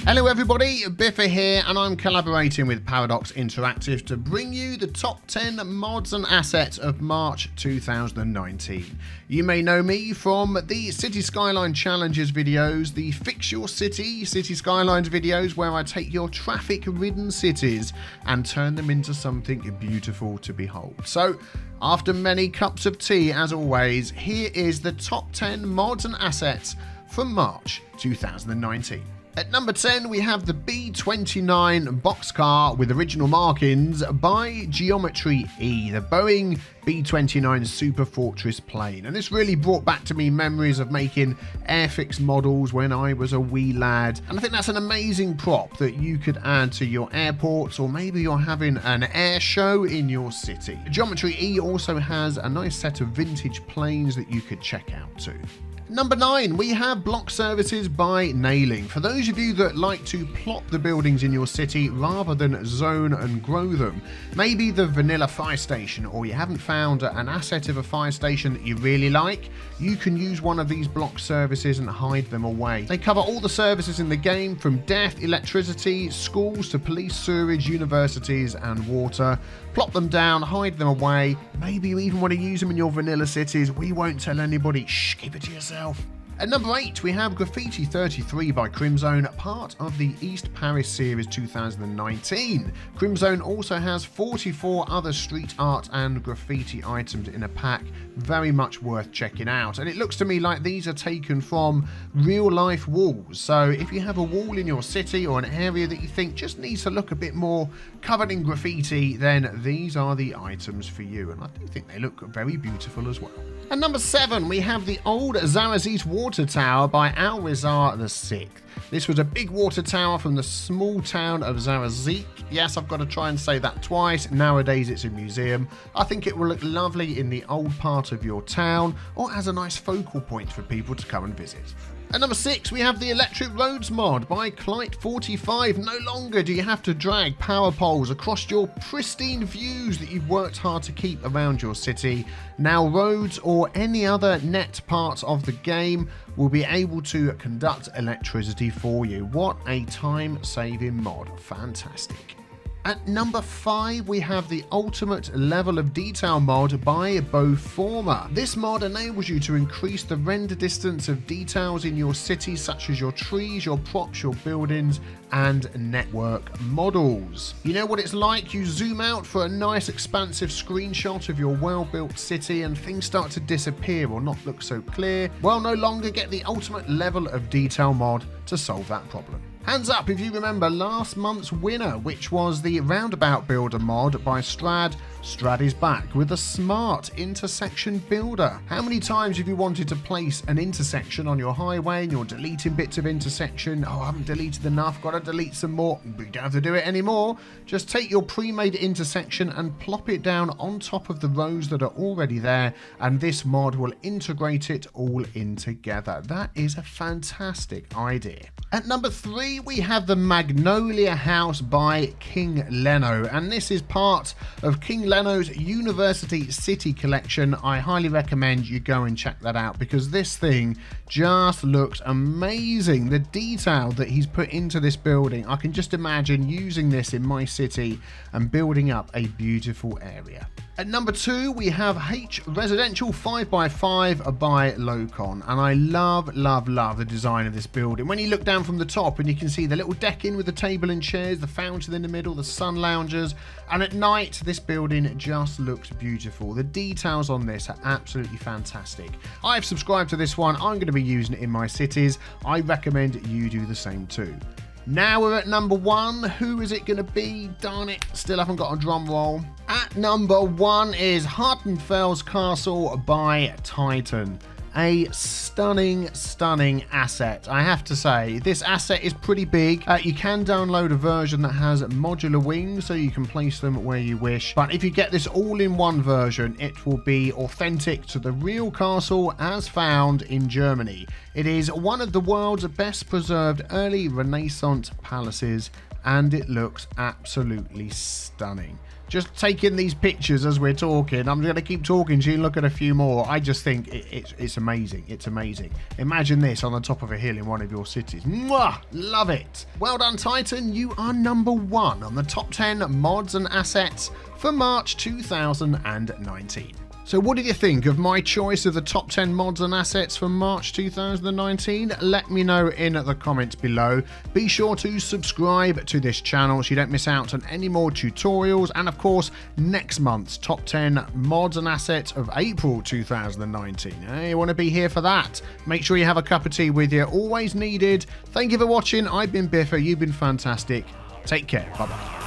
Hello everybody, Biffa here, and I'm collaborating with Paradox Interactive to bring you the top 10 mods and assets of March 2019. You may know me from the City Skyline Challenges videos, the Fix Your City Skylines videos, where I take your traffic-ridden cities and turn them into something beautiful to behold. So, after many cups of tea, as always, here is the top 10 mods and assets from March 2019. At number 10, we have the B29 boxcar with original markings by Geometry E, the Boeing B29 Super Fortress plane. And this really brought back to me memories of making Airfix models when I was a wee lad. And I think that's an amazing prop that you could add to your airports, or maybe you're having an air show in your city. Geometry E also has a nice set of vintage planes that you could check out too. Number 9, we have block services by Nailing. For those of you that like to plop the buildings in your city rather than zone and grow them, maybe the vanilla fire station, or you haven't found an asset of a fire station that you really like, you can use one of these block services and hide them away. They cover all the services in the game, from death, electricity, schools to police, sewerage, universities and water. Plop them down, hide them away. Maybe you even want to use them in your vanilla cities. We won't tell anybody. Shh, keep it to yourself. At number 8, we have Graffiti 33 by Crimzone, part of the East Paris Series 2019. Crimzone also has 44 other street art and graffiti items in a pack, very much worth checking out. And it looks to me like these are taken from real life walls. So if you have a wall in your city or an area that you think just needs to look a bit more covered in graffiti, then these are the items for you. And I do think they look very beautiful as well. At number 7, we have the old Zarazit Water Tower by Al-Rizar VI. This was a big water tower from the small town of Zarazit. Yes, I've got to try and say that twice. Nowadays it's a museum. I think it will look lovely in the old part of your town, or as a nice focal point for people to come and visit. At number 6, we have the Electric Roads mod by Clyte45. No longer do you have to drag power poles across your pristine views that you've worked hard to keep around your city. Now roads or any other net parts of the game will be able to conduct electricity for you. What a time-saving mod. Fantastic. At number 5, we have the Ultimate Level of Detail mod by Boforma. This mod enables you to increase the render distance of details in your city, such as your trees, your props, your buildings, and network models. You know what it's like? You zoom out for a nice expansive screenshot of your well-built city and things start to disappear or not look so clear. Well, no longer get the Ultimate Level of Detail mod to solve that problem. Hands up if you remember last month's winner, which was the Roundabout Builder mod by Strad. Strad is back with a smart intersection builder. How many times have you wanted to place an intersection on your highway and you're deleting bits of intersection? Oh, I haven't deleted enough, gotta delete some more. But you don't have to do it anymore. Just take your pre-made intersection and plop it down on top of the rows that are already there, and this mod will integrate it all in together. That is a fantastic idea. At number 3, we have the Magnolia House by King Leno, and this is part of King Leno's University City collection. I highly recommend you go and check that out because this thing just looks amazing. The detail that he's put into this building, I can just imagine using this in my city and building up a beautiful area. At number 2, we have H Residential 5x5 by Locon, and I love the design of this building. When you look down from the top and you can see the little decking with the table and chairs, the fountain in the middle, the sun loungers, and at night this building just looks beautiful. The details on this are absolutely fantastic. I've subscribed to this one. I'm going to be using it in my cities. I recommend you do the same too. Now we're at number 1. Who is it going to be? Darn it, still haven't got a drum roll. At number 1 is Hartenfels Castle by Titan. A stunning asset. I have to say, this asset is pretty big. You can download a version that has modular wings, so you can place them where you wish. But if you get this all-in-one version, it will be authentic to the real castle as found in Germany. It is one of the world's best preserved early Renaissance palaces, and it looks absolutely stunning. just taking these pictures as we're talking. I'm going to keep talking so you can look at a few more. I just think it's amazing. It's amazing. Imagine this on the top of a hill in one of your cities. Mwah! Love it. Well done, Titan. You are number 1 on the top 10 mods and assets for March 2019. So what did you think of my choice of the top 10 mods and assets for March 2019? Let me know in the comments below. Be sure to subscribe to this channel so you don't miss out on any more tutorials. And of course, next month's top 10 mods and assets of April 2019. You want to be here for that? Make sure you have a cup of tea with you. Always needed. Thank you for watching. I've been Biffa. You've been fantastic. Take care. Bye-bye.